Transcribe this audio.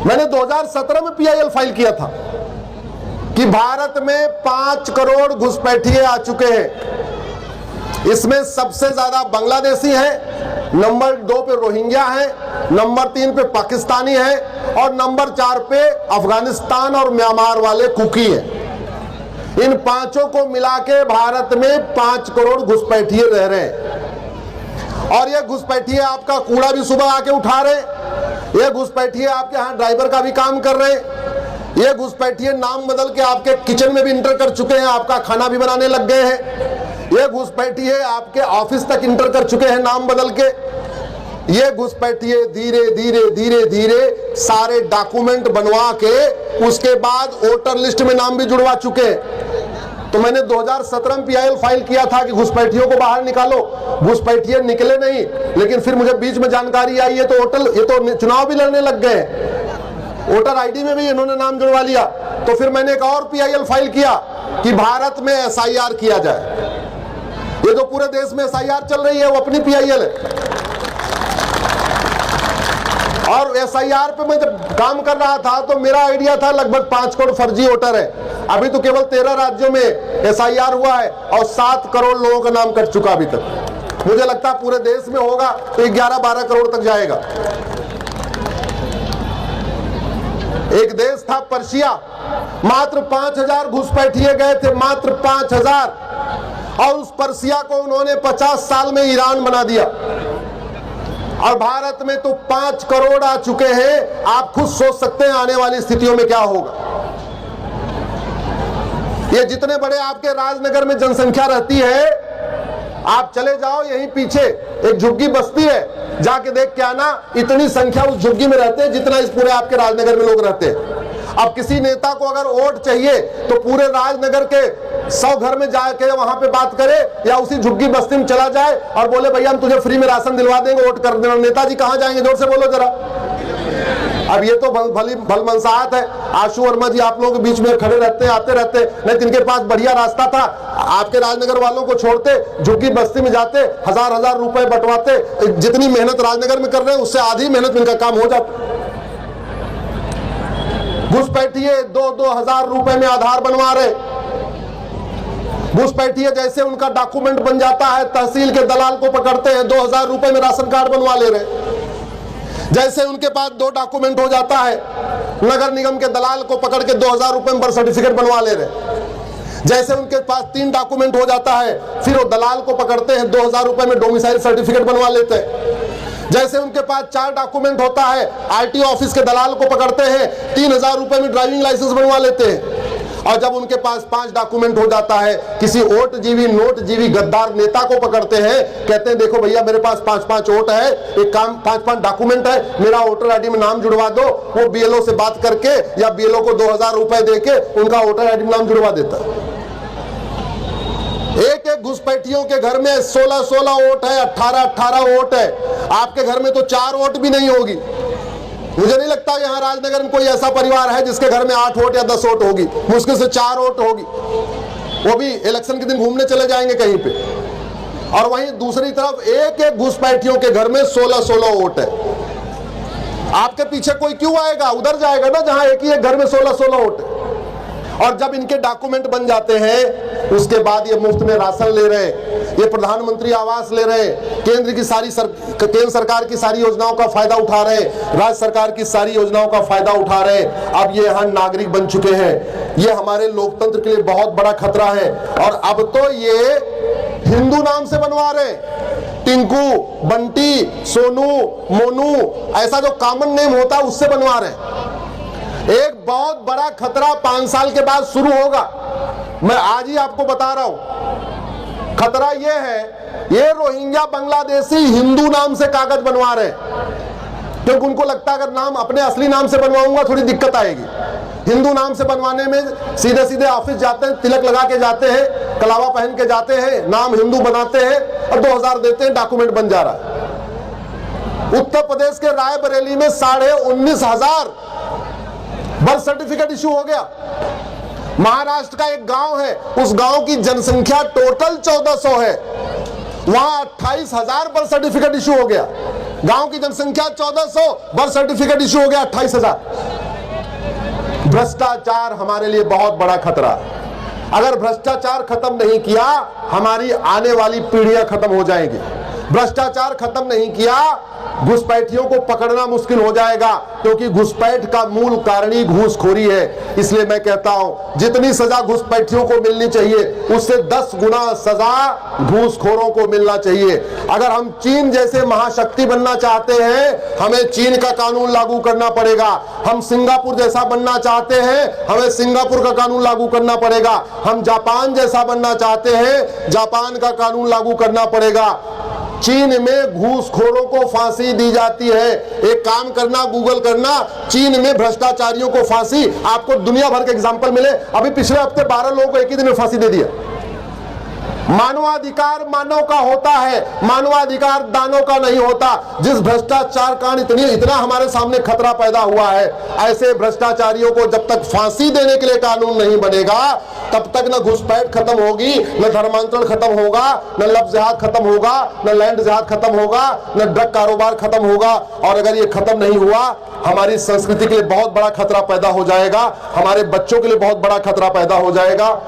मैंने 2017 में PIL file किया था कि भारत में 5 करोड़ घुसपैठिए आ चुके हैं। इसमें सबसे ज्यादा बांग्लादेशी हैं, नंबर 2 पे रोहिंग्या हैं, नंबर 3 पे पाकिस्तानी हैं और नंबर 4 पे अफगानिस्तान और म्यांमार वाले कुकी हैं। इन पांचों को मिला के भारत में 5 करोड़ घुसपैठिए रह रहे हैं। और ये घुसपैठिए आपका कूड़ा भी सुबह आके उठा रहे, ये घुसपैठिए आपके यहाँ ड्राइवर का भी काम कर रहे हैं, ये घुसपैठिए नाम बदल के आपके किचन में भी इंटर कर चुके हैं, आपका खाना भी बनाने लग गए हैं। ये घुसपैठिए आपके ऑफिस तक इंटर कर चुके हैं नाम बदल के। ये घुसपैठिए धीरे धीरे धीरे धीरे सारे डॉक्यूमेंट बनवा के उसके बाद वोटर लिस्ट में नाम भी जुड़वा चुके हैं। तो मैंने 2017 में पीआईएल फाइल किया था कि घुसपैठियों को बाहर निकालो। घुसपैठिए निकले नहीं, लेकिन फिर मुझे बीच में जानकारी आई ये तो चुनाव भी लड़ने लग गए, वोटर आईडी में भी इन्होंने नाम जुड़वा लिया। तो फिर मैंने एक और पीआईएल फाइल किया कि भारत में एसआईआर किया जाए। ये जो पूरे देश में एसआईआर चल रही है वो अपनी पीआईएल है। और एसआईआर पे मैं जब काम कर रहा था तो मेरा आइडिया था लगभग 5 करोड़ फर्जी वोटर है। अभी तो केवल 13 राज्यों में एसआईआर हुआ है और 7 करोड़ लोगों का नाम कट चुका अभी तक। मुझे लगता है पूरे देश में होगा तो 11-12 करोड़ तक जाएगा। एक देश था पर्शिया, मात्र 5000 घुसपैठिए गए थे, मात्र 5000, और उस पर्शिया को उन्होंने 50 साल में ईरान बना दिया। और भारत में तो 5 करोड़ आ चुके हैं। आप खुद सोच सकते हैं आने वाली स्थितियों में क्या होगा। ये जितने बड़े आपके राजनगर में जनसंख्या रहती है, आप चले जाओ यहीं पीछे एक झुग्गी बस्ती है, जाके देख के आना, इतनी संख्या उस झुग्गी में रहते हैं जितना इस पूरे आपके राजनगर में लोग रहते हैं। अब किसी नेता को अगर वोट चाहिए तो पूरे राजनगर के 100 घर में जाके वहां पे बात करे या उसी झुग्गी बस्ती में चला जाए और बोले भैया हम तुझे फ्री में राशन दिलवा देंगे, वोट कर देना। नेताजी कहां जाएंगे, जोर से बोलो जरा। अब ये तो भल मनसाहत है। आशु वर्मा जी आप लोगों के बीच में खड़े रहते हैं, आते रहते, नहीं तो इनके पास बढ़िया रास्ता था, आपके राजनगर वालों को छोड़ते, झुग्गी बस्ती में जाते, हजार रुपए बंटवाते। जितनी मेहनत राजनगर में कर रहे हैं उससे आधी मेहनत में इनका काम हो जाता। घुसपैठिए 2-2 हजार रुपए में आधार बनवा रहे। घुसपैठिए जैसे उनका डॉक्यूमेंट बन जाता है, तहसील के दलाल को पकड़ते हैं, 2000 रुपए में राशन कार्ड बनवा ले रहे। जैसे उनके पास 2 डॉक्यूमेंट हो जाता है, नगर निगम के दलाल को पकड़ के 2000 रुपए में बर्थ सर्टिफिकेट बनवा ले रहे। जैसे उनके पास 3 डॉक्यूमेंट हो जाता है, फिर वो दलाल को पकड़ते हैं, 2000 रुपए में डोमिसाइल सर्टिफिकेट बनवा लेते हैं। जैसे उनके पास 4 डॉक्यूमेंट होता है, आरटीओ ऑफिस के दलाल को पकड़ते हैं, 3000 रुपए में ड्राइविंग लाइसेंस बनवा लेते हैं। और जब उनके पास 5 डॉक्यूमेंट हो जाता है, किसी वोट जीवी नोट जीवी गद्दार नेता को पकड़ते हैं, कहते हैं देखो भैया मेरे पास 5-5 वोट है, एक काम 5-5 डॉक्यूमेंट है, मेरा वोटर आईडी में नाम जुड़वा दो। वो बीएलओ से बात करके या बीएलओ को 2000 रुपए देके उनका वोटर आईडी में नाम जुड़वा देता है। एक घुसपैठियों के घर में 16 वोट है, 18 वोट है। आपके घर में तो 4 वोट भी नहीं होगी। मुझे नहीं लगता यहाँ राजनगर में कोई ऐसा परिवार है जिसके घर में 8 वोट या 10 वोट होगी। मुश्किल से 4 वोट होगी, वो भी इलेक्शन के दिन घूमने चले जाएंगे कहीं पे। और वहीं दूसरी तरफ एक घुसपैठियों के घर में 16 वोट है। आपके पीछे कोई क्यों आएगा, उधर जाएगा ना जहां एक ही एक घर में 16 वोट है। और जब इनके डॉक्यूमेंट बन जाते हैं उसके बाद ये मुफ्त में राशन ले रहे, ये प्रधानमंत्री आवास ले रहे, केंद्र सरकार की सारी योजनाओं का फायदा उठा रहे, राज्य सरकार की सारी योजनाओं का फायदा उठा रहे। अब ये यहाँ नागरिक बन चुके हैं। ये हमारे लोकतंत्र के लिए बहुत बड़ा खतरा है। और अब तो ये हिंदू नाम से बनवा रहे, टिंकू, बंटी, सोनू, मोनू, ऐसा जो कॉमन नेम होता है उससे बनवा रहे। एक बहुत बड़ा खतरा 5 साल के बाद शुरू होगा। मैं आज ही आपको बता रहा हूं। खतरा यह है, ये रोहिंग्या बांग्लादेशी हिंदू नाम से कागज बनवा रहे, क्योंकि उनको लगता है अगर नाम अपने असली नाम से बनवाऊंगा थोड़ी दिक्कत आएगी। हिंदू नाम से बनवाने में सीधे ऑफिस जाते हैं, तिलक लगा के जाते हैं, कलावा पहन के जाते हैं, नाम हिंदू बनाते हैं और 2000 देते हैं, डॉक्यूमेंट बन जा रहा है। उत्तर प्रदेश के रायबरेली में 19,500 बर्थ सर्टिफिकेट इशू हो गया। महाराष्ट्र का एक गांव है, उस गांव की जनसंख्या टोटल 1400 है, वहां 28,000 बर्थ सर्टिफिकेट इशू हो गया। गांव की जनसंख्या 1400, बर्थ सर्टिफिकेट इशू हो गया 28,000। भ्रष्टाचार हमारे लिए बहुत बड़ा खतरा है। अगर भ्रष्टाचार खत्म नहीं किया, हमारी आने वाली पीढ़ियां खत्म हो जाएंगी। भ्रष्टाचार खत्म नहीं किया, घुसपैठियों को पकड़ना मुश्किल हो जाएगा, क्योंकि घुसपैठ का मूल कारण ही घूसखोरी है। इसलिए मैं कहता हूं, जितनी सजा घुसपैठियों को मिलनी चाहिए, उससे 10 गुना सजा घूसखोरों को मिलना चाहिए। अगर हम चीन जैसे महाशक्ति बनना चाहते हैं, हमें चीन का कानून लागू करना पड़ेगा। हम सिंगापुर जैसा बनना चाहते हैं, हमें सिंगापुर का कानून लागू करना पड़ेगा। हम जापान जैसा बनना चाहते हैं, जापान का कानून लागू करना पड़ेगा। चीन में घूसखोरों को फांसी दी जाती है। एक काम करना, गूगल करना, चीन में भ्रष्टाचारियों को फांसी, आपको दुनिया भर के एग्जाम्पल मिले। अभी पिछले हफ्ते 12 लोगों को एक ही दिन में फांसी दे दिया। मानवाधिकार मानव का होता है, मानवाधिकार दानों का नहीं होता। जिस भ्रष्टाचार का इतना हमारे सामने खतरा पैदा हुआ है, ऐसे भ्रष्टाचारियों को जब तक फांसी देने के लिए कानून नहीं बनेगा, तब तक न घुसपैठ खत्म होगी, न धर्मांतरण खत्म होगा, न लव जिहाद खत्म होगा, न लैंड जिहाद खत्म होगा, न ड्रग कारोबार खत्म होगा। और अगर ये खत्म नहीं हुआ, हमारी संस्कृति के लिए बहुत बड़ा खतरा पैदा हो जाएगा, हमारे बच्चों के लिए बहुत बड़ा खतरा पैदा हो जाएगा।